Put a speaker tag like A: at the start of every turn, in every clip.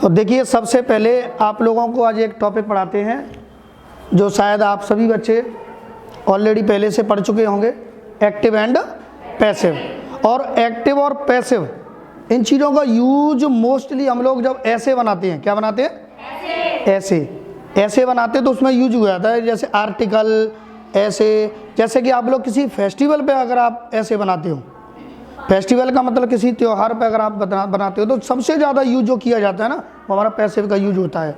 A: तो देखिए, सबसे पहले आप लोगों को आज एक टॉपिक पढ़ाते हैं जो शायद आप सभी बच्चे ऑलरेडी पहले से पढ़ चुके होंगे, एक्टिव एंड पैसिव। और एक्टिव और पैसिव इन चीज़ों का यूज मोस्टली हम लोग जब ऐसे बनाते हैं, क्या बनाते हैं, ऐसे बनाते हैं, तो उसमें यूज हो जाता है। जैसे आर्टिकल ऐसे, जैसे कि आप लोग किसी फेस्टिवल पे अगर आप ऐसे बनाते हो, फेस्टिवल का मतलब किसी त्यौहार पे अगर आप बनाते हो, तो सबसे ज़्यादा यूज जो किया जाता है ना, वो हमारा पैसिव का यूज होता है।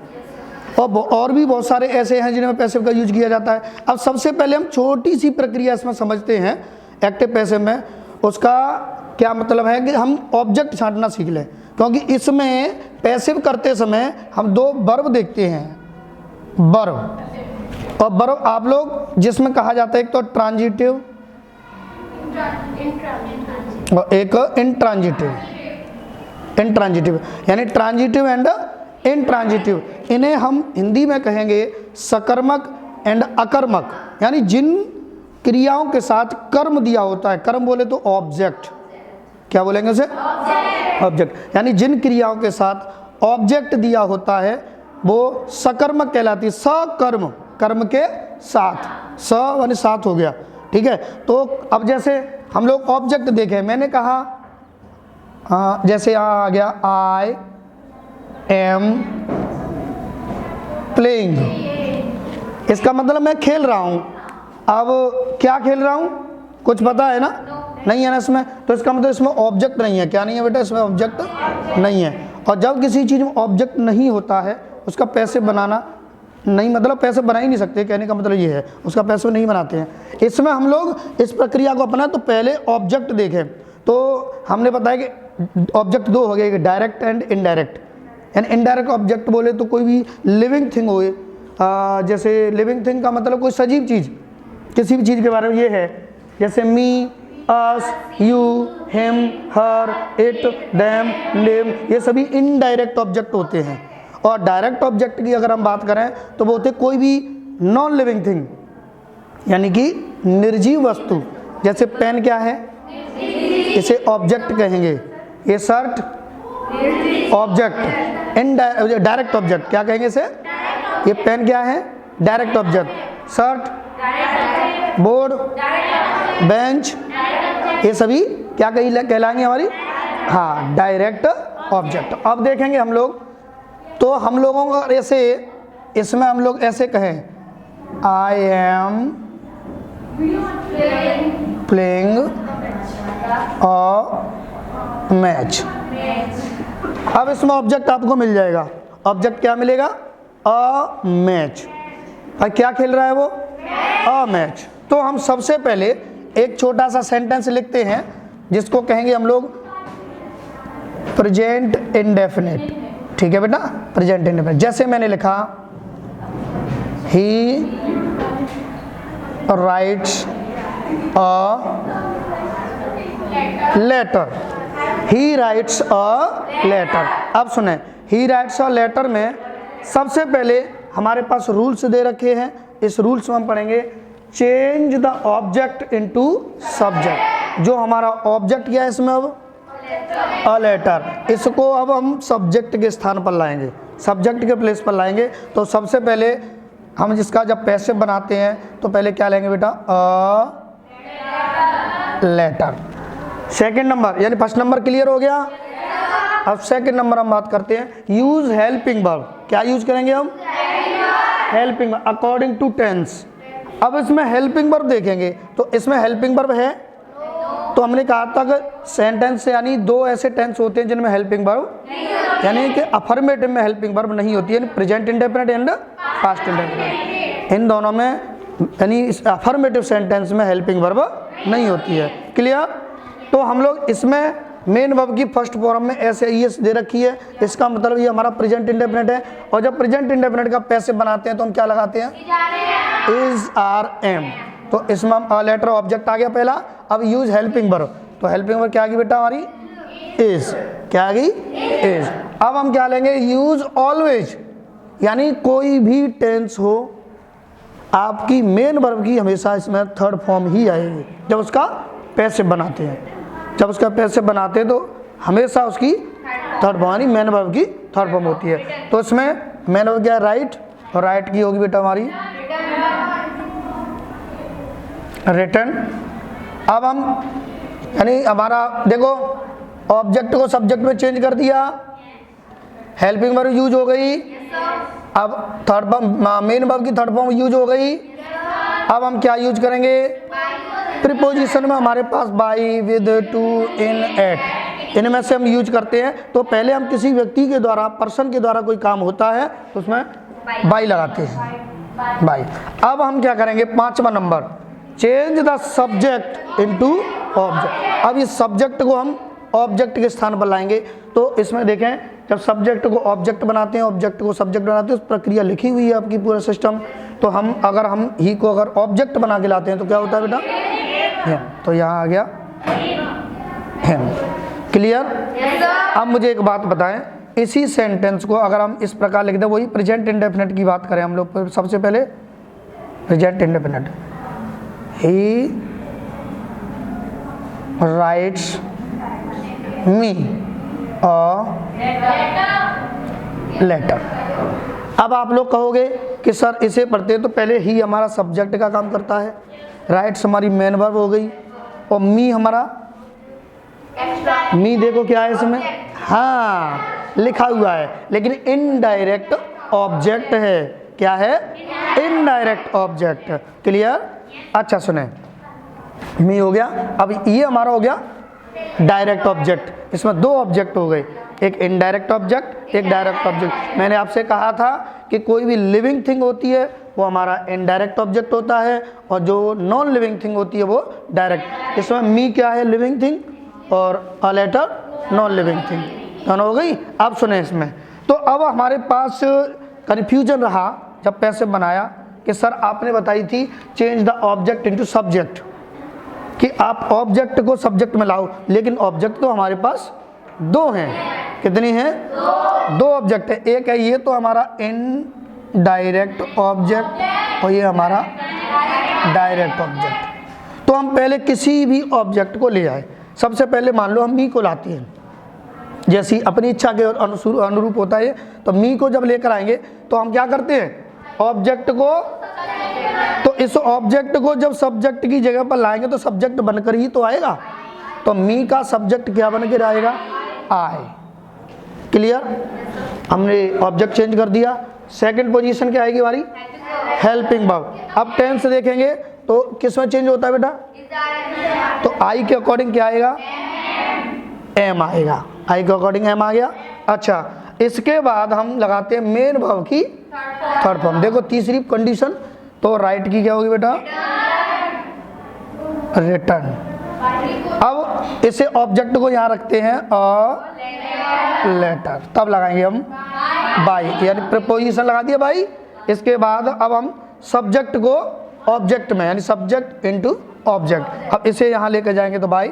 A: और भी बहुत सारे ऐसे हैं जिनमें पैसिव का यूज किया जाता है। अब सबसे पहले हम छोटी सी प्रक्रिया इसमें समझते हैं एक्टिव पैसिव में। उसका क्या मतलब है कि हम ऑब्जेक्ट छांटना सीख लें, क्योंकि इसमें पैसिव करते समय हम दो वर्ब देखते हैं, वर्ब। और वर्ब आप लोग जिसमें कहा जाता है एक तो ट्रांजिटिव और एक इंट्रांजिटिव, यानी ट्रांजिटिव एंड इंट्रांजिटिव। इन्हें हम हिंदी में कहेंगे सकर्मक एंड अकर्मक, यानी जिन क्रियाओं के साथ कर्म दिया होता है, कर्म बोले तो ऑब्जेक्ट, क्या बोलेंगे उसे, ऑब्जेक्ट, यानी जिन क्रियाओं के साथ ऑब्जेक्ट दिया होता है वो सकर्मक कहलाती है। सकर्म, कर्म के साथ, स यानी साथ हो गया, ठीक है। तो अब जैसे हम लोग ऑब्जेक्ट देखें, मैंने कहा जैसे यहाँ आ गया आई एम प्लेइंग, इसका मतलब मैं खेल रहा हूँ। अब क्या खेल रहा हूँ, कुछ पता है ना, नहीं है ना इसमें, तो इसका मतलब इसमें ऑब्जेक्ट नहीं है। क्या नहीं है बेटा, इसमें ऑब्जेक्ट नहीं है। और जब किसी चीज़ में ऑब्जेक्ट नहीं होता है, उसका पैसिव बनाना नहीं, मतलब पैसिव बना ही नहीं सकते, कहने का मतलब ये है, उसका पैसिव नहीं बनाते हैं। इसमें हम लोग इस प्रक्रिया को अपना, तो पहले ऑब्जेक्ट देखें, तो हमने बताया कि ऑब्जेक्ट दो हो गए, डायरेक्ट एंड इनडायरेक्ट। यानी इनडायरेक्ट ऑब्जेक्ट बोले तो कोई भी लिविंग थिंग हो, जैसे लिविंग थिंग का मतलब कोई सजीव चीज़, किसी भी चीज़ के बारे में ये है, जैसे me, us, you, him, her, it, them, them, ये सभी इनडायरेक्ट ऑब्जेक्ट होते हैं। और डायरेक्ट ऑब्जेक्ट की अगर हम बात करें तो वो होते कोई भी नॉन लिविंग थिंग, यानी कि निर्जीव वस्तु। जैसे पेन क्या है, इसे ऑब्जेक्ट कहेंगे। ये शर्ट ऑब्जेक्ट, डायरेक्ट ऑब्जेक्ट क्या कहेंगे इसे, ये पेन क्या है, direct object. Shirt, board, bench, ये सभी क्या कहलाएंगे हमारी, हाँ, डायरेक्ट ऑब्जेक्ट। अब देखेंगे हम लोग, तो हम लोगों का ऐसे, इसमें हम लोग ऐसे कहें I am playing a match. अब इसमें ऑब्जेक्ट आपको मिल जाएगा, ऑब्जेक्ट क्या मिलेगा, अ मैच। और क्या खेल रहा है वो, अ मैच। तो हम सबसे पहले एक छोटा सा सेंटेंस लिखते हैं जिसको कहेंगे हम लोग प्रेजेंट इंडेफिनिट, ठीक है बेटा, प्रेजेंट इंडेफिनिट। जैसे मैंने लिखा he writes a letter, he writes a letter. अब सुने, ही राइट्स अ लेटर में सबसे पहले हमारे पास रूल्स दे रखे हैं। इस रूल्स में हम पढ़ेंगे change the object into subject. जो हमारा ऑब्जेक्ट क्या है इसमें, अब अ लेटर, इसको अब हम सब्जेक्ट के स्थान पर लाएंगे, सब्जेक्ट के प्लेस पर लाएंगे। तो सबसे पहले हम जिसका जब पैसिव बनाते हैं तो पहले क्या लेंगे बेटा, अ लेटर। सेकंड नंबर, यानी फर्स्ट नंबर क्लियर हो गया। अब सेकंड नंबर हम बात करते हैं यूज हेल्पिंग वर्ब। क्या यूज करेंगे हम, helping verb according to tense. अब इसमें हेल्पिंग वर्ब देखेंगे, तो इसमें हेल्पिंग वर्ब है, तो हमने कहा था कि सेंटेंस से, यानी दो ऐसे टेंस होते हैं जिनमें हेल्पिंग वर्ब, यानी कि अफर्मेटिव में हेल्पिंग वर्ब नहीं होती है, present indefinite and past indefinite. इन दोनों में, यानी अफर्मेटिव सेंटेंस में हेल्पिंग वर्ब नहीं होती है। क्लियर। तो हम लोग इसमें मेन वर्ब की फर्स्ट फॉर्म में ऐसे ईएस दे रखी है, इसका मतलब ये हमारा प्रेजेंट इंडेफिनिट है। और जब प्रेजेंट इंडेफिनिट का पैसिव बनाते हैं तो हम क्या लगाते हैं, इज, आर, एम। तो इसमें हम अ लेटर ऑब्जेक्ट आ गया पहला। अब यूज हेल्पिंग वर्ब, तो हेल्पिंग वर्ब क्या आ गई बेटा हमारी, इज। क्या आ गई, इज। अब हम क्या लेंगे, यूज ऑलवेज, यानी कोई भी टेंस हो आपकी मेन वर्ब की हमेशा इसमें थर्ड फॉर्म ही आएगी जब उसका पैसिव बनाते हैं। जब उसका पैसिव बनाते हैं तो हमेशा उसकी थर्ड फॉर्म, यानी मैन वर्ब की थर्ड फॉर्म होती है। तो इसमें मैन वर्ब क्या है? राइट, और राइट की होगी बेटा हमारी रिटर्न। अब हम यानी हमारा देखो ऑब्जेक्ट को सब्जेक्ट में चेंज कर दिया, हेल्पिंग वर्ब यूज हो गई। अब थर्ड फॉर्म मेन वर्ब की थर्ड फॉर्म यूज हो गई। अब हम क्या यूज करेंगे? प्रीपोजिशन में हमारे पास by, with, to, in, at, इनमें से हम यूज करते हैं। तो पहले हम किसी व्यक्ति के द्वारा, पर्सन के द्वारा कोई काम होता है तो उसमें बाई लगाते हैं, बाई। अब हम क्या करेंगे? 5वां number, change the subject into object. अब इस सब्जेक्ट को हम ऑब्जेक्ट के स्थान पर लाएंगे। तो इसमें देखें, जब सब्जेक्ट को ऑब्जेक्ट बनाते हैं, ऑब्जेक्ट को सब्जेक्ट बनाते हैं, उस प्रक्रिया लिखी हुई है आपकी पूरा सिस्टम। तो हम ही को अगर ऑब्जेक्ट बना के लाते हैं तो क्या होता है बेटा? हिम। तो यहाँ आ गया हिम। क्लियर? अब मुझे एक बात बताएं, इसी सेंटेंस को अगर हम इस प्रकार लिख दें, वही प्रेजेंट इंडेफिनिट की बात करें हम लोग। सबसे पहले present indefinite, he writes me a letter. अब आप लोग कहोगे कि सर इसे पढ़ते हैं तो पहले ही हमारा सब्जेक्ट का काम करता है, राइट्स हमारी मेन वर्ब हो गई, और मी हमारा, मी देखो क्या है इसमें, हाँ लिखा हुआ है, लेकिन इनडायरेक्ट ऑब्जेक्ट है। क्या है? Indirect object. क्लियर? अच्छा सुने, मी हो गया, अब ये हमारा हो गया डायरेक्ट ऑब्जेक्ट। इसमें दो ऑब्जेक्ट हो गए, एक इनडायरेक्ट ऑब्जेक्ट, एक डायरेक्ट ऑब्जेक्ट। मैंने आपसे कहा था कि कोई भी लिविंग थिंग होती है वो हमारा इनडायरेक्ट ऑब्जेक्ट होता है, और जो नॉन लिविंग थिंग होती है वो डायरेक्ट। इसमें मी क्या है? लिविंग थिंग, और a letter non living thing. दोनों हो गई। अब सुने इसमें, तो अब हमारे पास कन्फ्यूजन रहा जब पैसे बनाया कि सर आपने बताई थी change the object into subject, कि आप ऑब्जेक्ट को सब्जेक्ट में लाओ, लेकिन ऑब्जेक्ट तो हमारे पास दो हैं। कितनी हैं? दो ऑब्जेक्ट है। एक है ये तो हमारा इनडायरेक्ट ऑब्जेक्ट, और ये हमारा डायरेक्ट ऑब्जेक्ट। तो हम पहले किसी भी ऑब्जेक्ट को ले आए। सबसे पहले मान लो हम मी को लाते हैं, जैसी अपनी इच्छा के अनुरूप होता है। तो मी को जब लेकर आएंगे तो हम क्या करते हैं? ऑब्जेक्ट को, तो इस ऑब्जेक्ट को जब सब्जेक्ट की जगह पर लाएंगे तो सब्जेक्ट बनकर ही तो आएगा। तो मी का सब्जेक्ट क्या बनकर आएगा? आई। क्लियर? हमने ऑब्जेक्ट चेंज कर दिया। सेकंड पोजीशन क्या आएगी हमारी? Helping verb. अब टेंस देखेंगे तो किस में चेंज होता है बेटा? तो आई के अकॉर्डिंग क्या आएगा? एम आएगा। आई के अकॉर्डिंग एम आ गया। अच्छा, इसके बाद हम लगाते हैं मेन वर्ब की थर्ड फॉर्म। देखो तीसरी कंडीशन, तो राइट की क्या होगी बेटा? रिटर्न। अब इसे ऑब्जेक्ट को यहाँ रखते हैं अ लेटर, तब लगाएंगे हम बाई, यानी प्रीपोजिशन लगा दिया बाई। इसके बाद अब हम सब्जेक्ट को ऑब्जेक्ट में, यानी सब्जेक्ट इनटू ऑब्जेक्ट। अब इसे यहाँ लेकर जाएंगे तो बाई।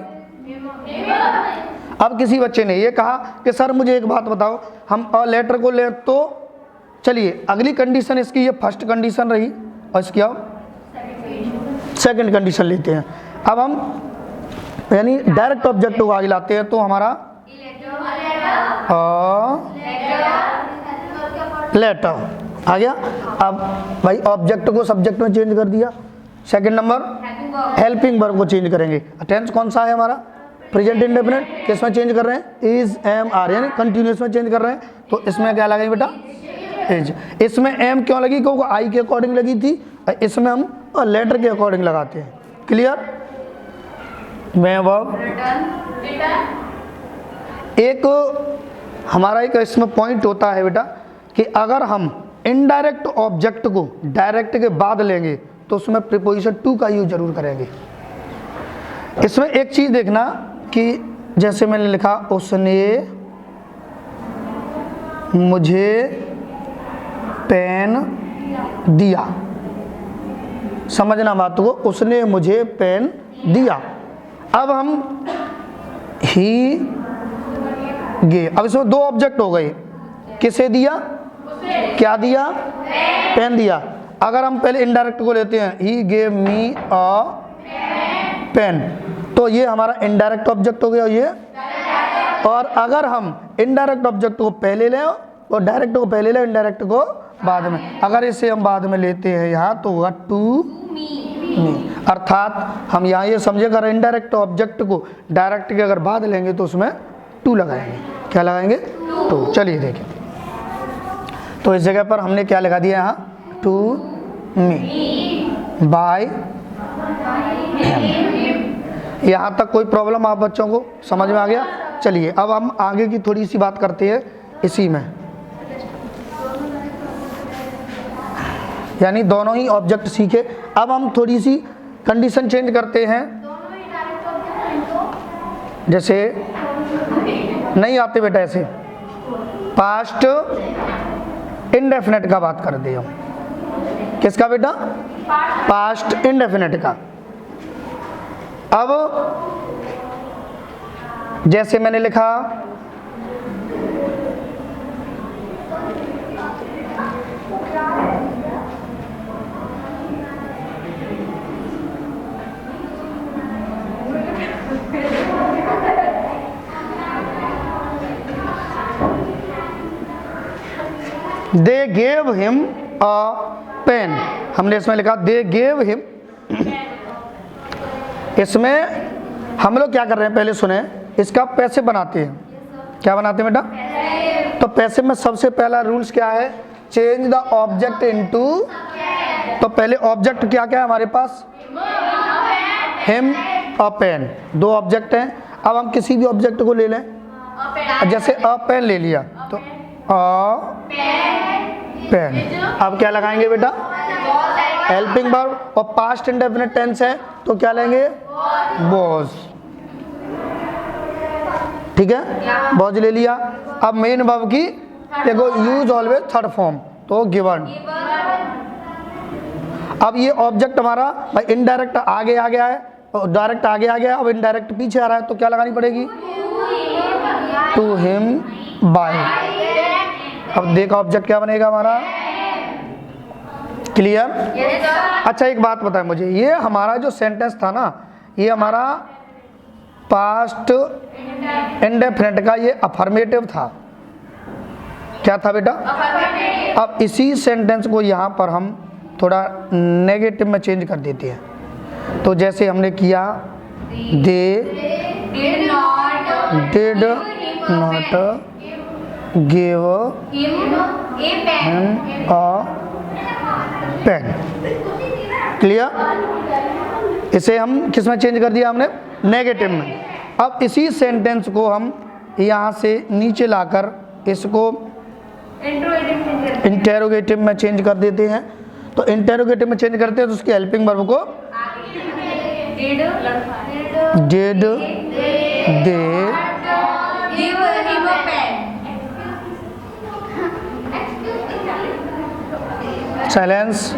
A: अब किसी बच्चे ने ये कहा कि सर मुझे एक बात बताओ, हम अ लेटर को लें तो चलिए अगली कंडीशन इसकी ये फर्स्ट कंडीशन रही, और इसकी अब सेकंड कंडीशन लेते हैं। अब हम यानी डायरेक्ट ऑब्जेक्ट को आगे लाते हैं, तो हमारा लेटर आ गया। अब भाई ऑब्जेक्ट को सब्जेक्ट में चेंज कर दिया। सेकंड नंबर हेल्पिंग वर्ब को चेंज करेंगे। टेंस कौन सा है हमारा? Present indefinite. किस में चेंज कर रहे हैं? इज, एम, आर, यानी कंटिन्यूस में चेंज कर रहे हैं। तो इसमें क्या लगेगी बेटा? इज। इसमें एम क्यों लगी? क्योंकि आई के अकॉर्डिंग लगी थी। इसमें हम लेटर के अकॉर्डिंग लगाते हैं। क्लियर? मैं वर्ब एक हमारा एक इसमें पॉइंट होता है बेटा कि अगर हम इनडायरेक्ट ऑब्जेक्ट को डायरेक्ट के बाद लेंगे तो उसमें प्रीपोजिशन टू का यूज जरूर करेंगे। इसमें एक चीज देखना कि जैसे मैंने लिखा उसने मुझे पेन दिया, समझना बात को, उसने मुझे पेन दिया। अब हम ही गे, अब इसमें दो ऑब्जेक्ट हो गए। किसे दिया? क्या दिया? पेन दिया। अगर हम पहले इनडायरेक्ट को लेते हैं, he gave me a pen, तो ये हमारा इनडायरेक्ट ऑब्जेक्ट हो गया ये, और अगर हम इनडायरेक्ट ऑब्जेक्ट को पहले लें और डायरेक्ट को पहले लें, इनडायरेक्ट को बाद में, अगर इसे हम बाद में लेते हैं यहाँ तो होगा टू मी। अर्थात हम यहाँ ये समझे अगर इनडायरेक्ट ऑब्जेक्ट को डायरेक्ट के अगर बाद लेंगे तो उसमें टू लगाएंगे। क्या लगाएंगे? टू। चलिए देखें, तो इस जगह पर हमने क्या लगा दिया यहाँ? To me by him. यहाँ तक कोई प्रॉब्लम आप बच्चों को समझ में आ गया? चलिए अब हम आगे की थोड़ी सी बात करते हैं इसी में, यानी दोनों ही ऑब्जेक्ट सीखे। अब हम थोड़ी सी कंडीशन चेंज करते हैं, जैसे नहीं आते बेटा ऐसे, पास्ट इंडेफिनिट का बात कर दे हम। किसका बेटा? पास्ट इंडेफिनिट का। अब जैसे मैंने लिखा they gave him a pen, हमने इसमें लिखा दे गेव हिम। इसमें हम लोग क्या कर रहे हैं पहले सुने, इसका पैसिव बनाते हैं। क्या बनाते हैं बेटा? तो पैसिव में सबसे पहला रूल्स क्या है? Change the object into. तो पहले ऑब्जेक्ट क्या क्या है हमारे पास? हिम अ पेन, दो ऑब्जेक्ट हैं। अब हम किसी भी ऑब्जेक्ट को ले लें, जैसे अ पेन ले लिया तो अ पेन। अब क्या लगाएंगे बेटा? हेल्पिंग वर्ब, और पास्ट इंडेफिनिट टेंस है तो क्या लेंगे? वॉज। ठीक है, वॉज ले लिया। अब मेन वर्ब की देखो, यूज ऑलवेज थर्ड फॉर्म, तो गिवन। अब ये ऑब्जेक्ट हमारा भाई इनडायरेक्ट आगे आ गया है, डायरेक्ट आगे आ गया, अब इनडायरेक्ट पीछे आ रहा है तो क्या लगानी पड़ेगी? To him by. अब देखो ऑब्जेक्ट क्या बनेगा हमारा? क्लियर? अच्छा एक बात बताएं मुझे, ये हमारा जो सेंटेंस था ना, ये हमारा पास्ट इंडेफिनिट का ये अफर्मेटिव था। क्या था बेटा? अब इसी सेंटेंस को यहाँ पर हम थोड़ा नेगेटिव में चेंज कर देते हैं। तो जैसे हमने किया they did not give him a pen. Clear? इसे हम किस में चेंज कर दिया हमने? नेगेटिव में। अब इसी सेंटेंस को हम यहाँ से नीचे लाकर इसको इंटेरोगेटिव में चेंज कर देते हैं। तो इंटेरोगेटिव में चेंज करते हैं तो उसकी हेल्पिंग वर्ब को डिड दे साइलेंस।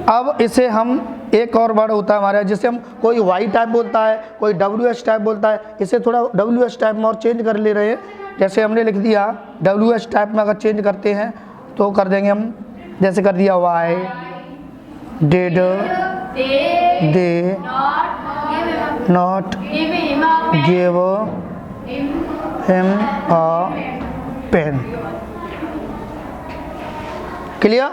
A: अब इसे हम एक और वर्ड होता है हमारे, जिसे हम कोई वाई टाइप बोलता है, कोई डब्ल्यू एच टाइप बोलता है, इसे थोड़ा डब्ल्यू एच टाइप में और चेंज कर ले रहे हैं। जैसे हमने लिख दिया डब्ल्यू एच टाइप में अगर चेंज करते हैं तो कर देंगे हम, जैसे कर दिया why did they not give him a pen. Clear?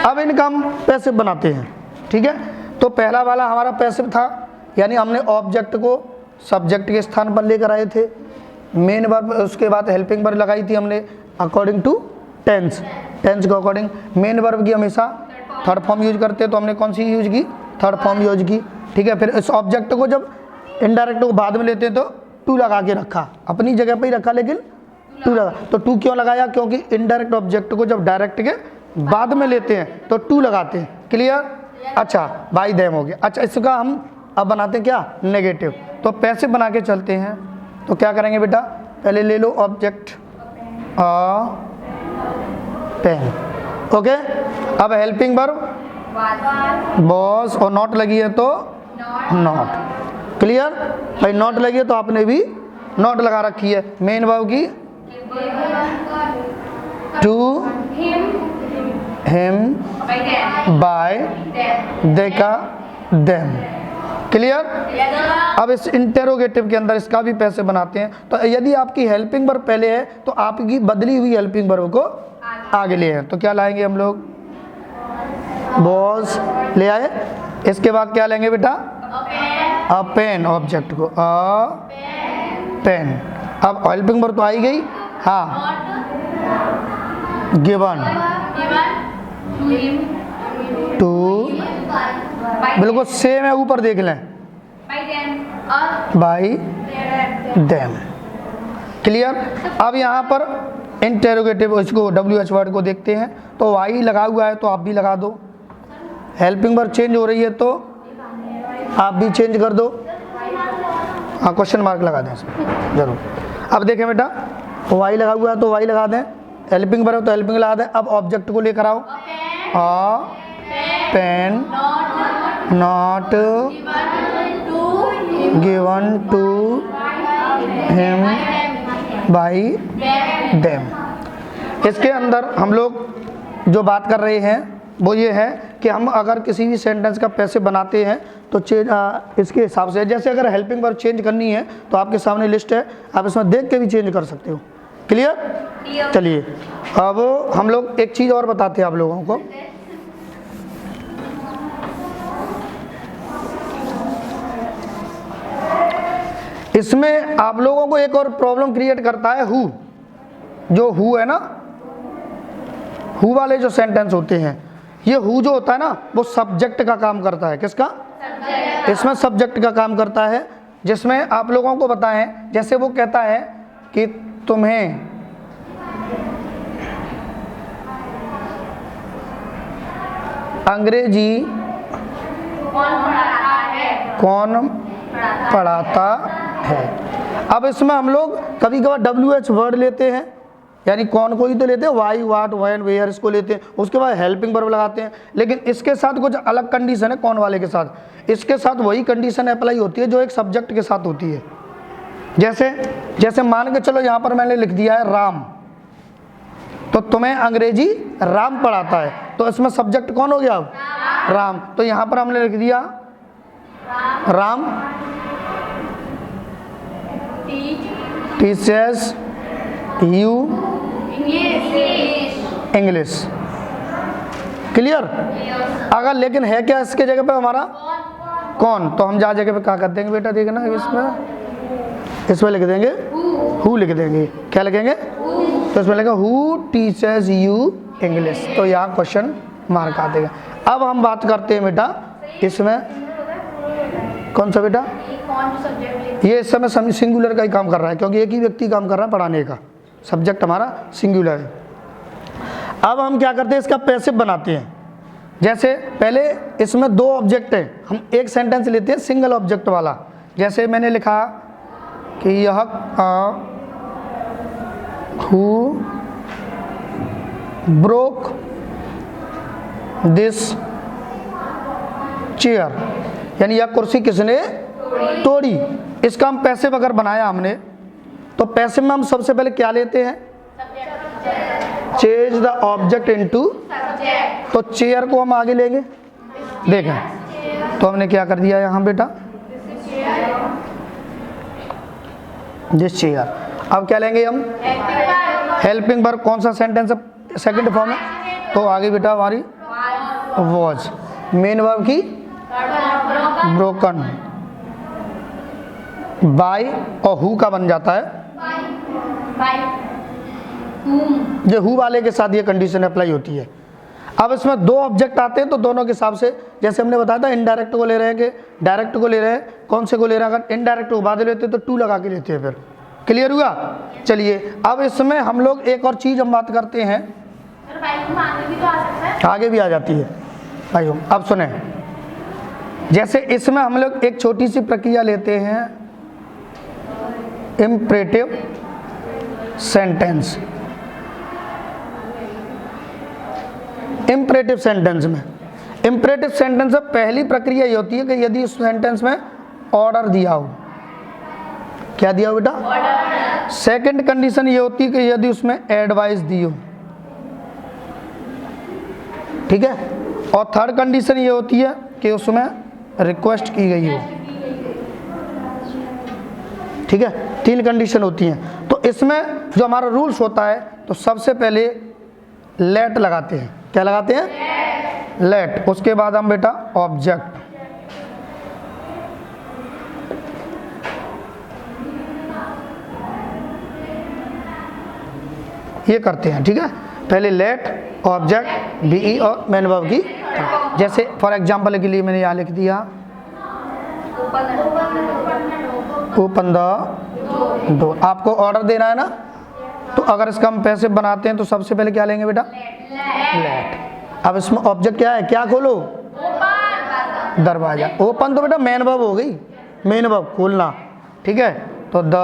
A: अब इनका हम पैसिव बनाते हैं। ठीक है, तो पहला वाला हमारा पैसिव था, यानी हमने ऑब्जेक्ट को सब्जेक्ट के स्थान पर लेकर आए थे। मेन वर्ब, उसके बाद हेल्पिंग वर्ब लगाई थी हमने अकॉर्डिंग टू टेंस। टेंस के अकॉर्डिंग मेन वर्ब की हमेशा थर्ड फॉर्म यूज करते हैं, तो हमने कौन सी यूज की? थर्ड फॉर्म यूज की। ठीक है, फिर इस ऑब्जेक्ट को जब इनडायरेक्ट को बाद में लेते हैं तो टू लगा के रखा, अपनी जगह पर ही रखा, लेकिन टू लगा। तो टू क्यों लगाया? क्योंकि इनडायरेक्ट ऑब्जेक्ट को जब डायरेक्ट के बाद में लेते हैं तो टू लगाते हैं। क्लियर? अच्छा, बाय देम हो गया। अच्छा, इसका हम अब बनाते हैं क्या? नेगेटिव। तो पैसिव बना के चलते हैं, तो क्या करेंगे बेटा? पहले ले लो ऑब्जेक्ट अ पेन। ओके, अब हेल्पिंग वर्ब बॉस, और नॉट लगी है तो नॉट। क्लियर? भाई नॉट लगी है तो आपने भी नॉट लगा रखी है। मेन वर्ब की टू हिम बाय देखा देम। क्लियर। अब इस इंटेरोगेटिव के अंदर इसका भी पैसे बनाते हैं। तो यदि आपकी हेल्पिंग वर्ब पहले है तो आपकी बदली हुई हेल्पिंग वर्ब को आगे ले आए। तो क्या लाएंगे हम लोग, वॉज ले आए। इसके बाद क्या लेंगे बेटा, अ पेन, ऑब्जेक्ट को अ पेन। अब हेल्पिंग वर्ब तो आई गई, हाँ, गिवन टू, बिल्कुल सेम है, ऊपर देख लें, बाई देम। क्लियर। अब यहाँ पर इंटेरोगेटिव इसको WH वर्ड को देखते हैं। तो वाई लगा हुआ है तो आप भी लगा दो, हेल्पिंग वर्ब चेंज हो रही है तो आप भी चेंज कर दो, हाँ क्वेश्चन मार्क लगा दें इसमें जरूर। अब देखें बेटा, वाई लगा हुआ है तो वाई लगा दें, हेल्पिंग वर्ब तो हेल्पिंग लगा दें। अब ऑब्जेक्ट को लेकर आओ, a pen not given to him by them. इसके अंदर हम लोग जो बात कर रहे हैं वो ये है कि हम अगर किसी भी सेंटेंस का पैसे बनाते हैं तो चेंज इसके हिसाब से, जैसे अगर हेल्पिंग वर्ब चेंज करनी है तो आपके सामने लिस्ट है, आप इसमें देख के भी चेंज कर सकते हो। क्लियर। चलिए अब हम लोग एक चीज़ और बताते हैं आप लोगों को। इसमें आप लोगों को एक और प्रॉब्लम क्रिएट करता है हु। जो हु है ना, हु वाले जो सेंटेंस होते हैं, ये हु जो होता है ना वो सब्जेक्ट का काम करता है। किसका? इसमें सब्जेक्ट का काम करता है। जिसमें आप लोगों को बताएं, जैसे वो कहता है कि तुम्हें अंग्रेजी कौन पढ़ाता है। अब इसमें हम लोग कभी कभार WH वर्ड लेते हैं, यानी कौन को ही तो लेते हैं, वाई वाट व्हेन वेयर इसको लेते हैं, उसके बाद हेल्पिंग वर्ब लगाते हैं। लेकिन इसके साथ कुछ अलग कंडीशन है कौन वाले के साथ। इसके साथ वही कंडीशन अप्लाई होती है जो एक सब्जेक्ट के साथ होती है। जैसे मान के चलो यहाँ पर मैंने लिख दिया है राम, तो तुम्हें अंग्रेजी राम पढ़ाता है, तो इसमें सब्जेक्ट कौन हो गया, राम। तो यहाँ पर हमने लिख दिया Ram teachers you English. Clear. अगर लेकिन है क्या इसके जगह पे हमारा कौन, तो हम जगह पे क्या कर देंगे बेटा, देखना इसमें लिख देंगे हु लिख देंगे। क्या लिखेंगे, तो इसमें लिखेंगे हु टीचर्स यू इंग्लिश। तो यहाँ क्वेश्चन मार्क आ देगा। अब हम बात करते हैं बेटा इसमें कौन सा बेटा, ये इस समय सिंगुलर का ही काम कर रहा है, क्योंकि एक ही व्यक्ति काम कर रहा है पढ़ाने का, सब्जेक्ट हमारा सिंगुलर है। अब हम क्या करते हैं, इसका पैसिव बनाते हैं। जैसे पहले इसमें दो ऑब्जेक्ट है, हम एक सेंटेंस लेते हैं सिंगल ऑब्जेक्ट वाला। जैसे मैंने लिखा कि यह हु ब्रोक दिस चेयर, यानी यह कुर्सी किसने तोड़ी। इसका हम पैसिव अगर बनाया हमने, तो पैसिव में हम सबसे पहले क्या लेते हैं, चेंज द ऑब्जेक्ट इनटू, तो चेयर को हम आगे लेंगे। देखें तो हमने क्या कर दिया यहाँ बेटा, दिस चेयर। अब क्या लेंगे हम, हेल्पिंग वर्ब। कौन सा सेंटेंस है, सेकंड फॉर्म है, तो आगे बेटा हमारी वॉज। मेन वर्ब की ब्रोकन, बाय और हु का बन जाता है जो हु वाले के साथ ये कंडीशन अप्लाई होती है। अब इसमें दो ऑब्जेक्ट आते हैं तो दोनों के हिसाब से, जैसे हमने बताया था इनडायरेक्ट को ले रहे हैं कि डायरेक्ट को ले रहे हैं, कौन से को ले रहे हैं, अगर इनडायरेक्ट को बाद लेते हैं तो टू लगा के लेते हैं। फिर क्लियर हुआ। चलिए अब इसमें हम लोग एक और चीज़ हम बात करते हैं, आगे भी आ जाती है भाइयों। अब सुने, जैसे इसमें हम लोग एक छोटी सी प्रक्रिया लेते हैं, इम्परेटिव सेंटेंस। इम्परेटिव सेंटेंस में, इम्परेटिव सेंटेंस में पहली प्रक्रिया ये होती है कि यदि उस सेंटेंस में ऑर्डर दिया हो, क्या दिया हो बेटा, सेकंड कंडीशन ये होती है कि यदि उसमें एडवाइस दी हो, ठीक है, और थर्ड कंडीशन ये होती है कि उसमें रिक्वेस्ट की गई हो। ठीक है, 3 कंडीशन होती हैं। तो इसमें जो हमारा रूल्स होता है, तो सबसे पहले लेट लगाते हैं। क्या लगाते हैं? लेट। उसके बाद हम बेटा ऑब्जेक्ट, ये करते हैं। ठीक है, पहले लेट, ऑब्जेक्ट, बीई और मेन वर्ब की। जैसे फॉर एग्जांपल के लिए मैंने यहाँ लिख दिया ओपन द डोर। आपको ऑर्डर देना है ना, तो अगर इसका हम पैसे बनाते हैं तो सबसे पहले क्या लेंगे बेटा? लेट। अब इसमें ऑब्जेक्ट क्या है? क्या खोलो? दरवाजा। ओपन तो बेटा मेन वर्ब हो गई, मेन वर्ब खोलना। ठीक है, तो द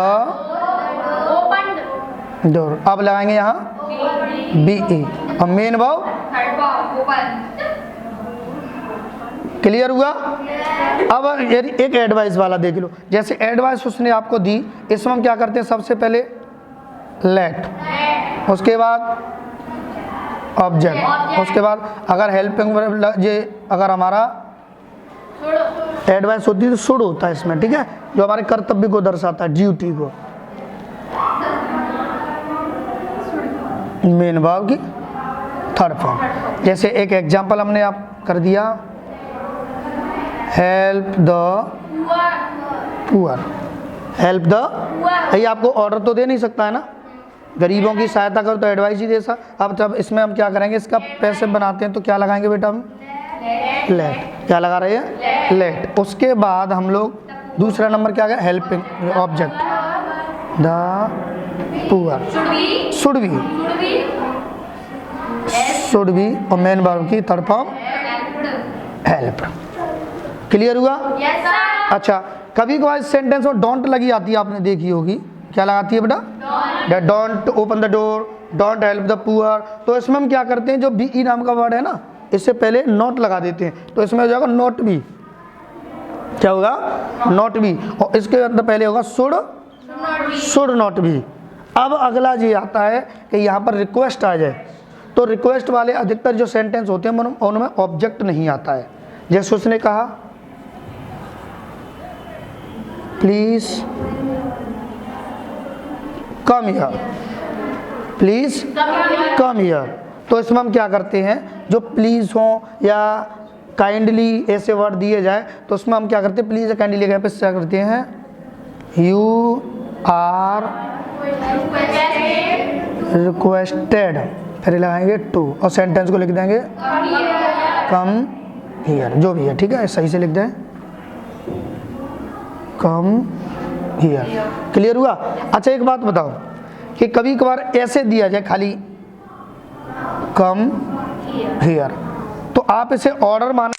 A: डोर। अब लगाएंगे यहाँ बीई और मेन वर्ब। क्लियर हुआ? अब एक एडवाइस वाला देख लो। जैसे एडवाइस उसने आपको दी, इसमें हम क्या करते हैं? सबसे पहले लेट, उसके बाद ऑब्जेक्ट, उसके बाद अगर हेल्पिंग ये अगर हमारा एडवाइस होती है तो शुड होता है इसमें। ठीक है, जो हमारे कर्तव्य को दर्शाता है, ड्यूटी को। मेन वर्ब की थर्ड फॉर्म। जैसे एक एग्जांपल हमने आप कर दिया, help the poor. Help the, ये आपको ऑर्डर तो दे नहीं सकता है ना, गरीबों की सहायता करो तो एडवाइस ही दे सकता। अब जब इसमें हम क्या करेंगे? इसका पैसे बनाते हैं तो क्या लगाएंगे बेटा हम? लेट। क्या लगा रहे हैं? लेट। उसके बाद हम लोग दूसरा नंबर क्या है? Helping object, the poor. Should be और मेन वर्ब की थर्ड फॉर्म हेल्प। क्लियर हुआ? yes, अच्छा, कभी कभार इस सेंटेंस में डोंट लगी आती है, आपने देखी होगी। क्या लगाती है बेटा? Don't open the door, don't help the poor. तो इसमें हम क्या करते हैं? जो बी नाम का वर्ड है ना, इससे पहले नॉट लगा देते हैं, तो इसमें हो जाएगा नॉट बी। क्या होगा? Not be. और इसके अंदर पहले होगा शुड नॉट बी। अब अगला ये आता है कि यहाँ पर रिक्वेस्ट आ जाए, तो रिक्वेस्ट वाले अधिकतर जो सेंटेंस होते हैं उनमें ऑब्जेक्ट नहीं आता है। जैसे उसने कहा please come here, please come here. तो इसमें हम क्या करते हैं? जो प्लीज हो या काइंडली ऐसे वर्ड दिए जाए, तो उसमें हम क्या करते हैं? प्लीज या काइंडली के पे क्या करते हैं? यू आर रिक्वेस्टेड, फिर लगाएंगे टू और सेंटेंस को लिख देंगे कम हियर, जो भी है। ठीक है, सही से लिख दें कम हियर। क्लियर हुआ? अच्छा, एक बात बताओ कि कभी कभार ऐसे दिया जाए खाली कम हियर, तो आप इसे ऑर्डर मान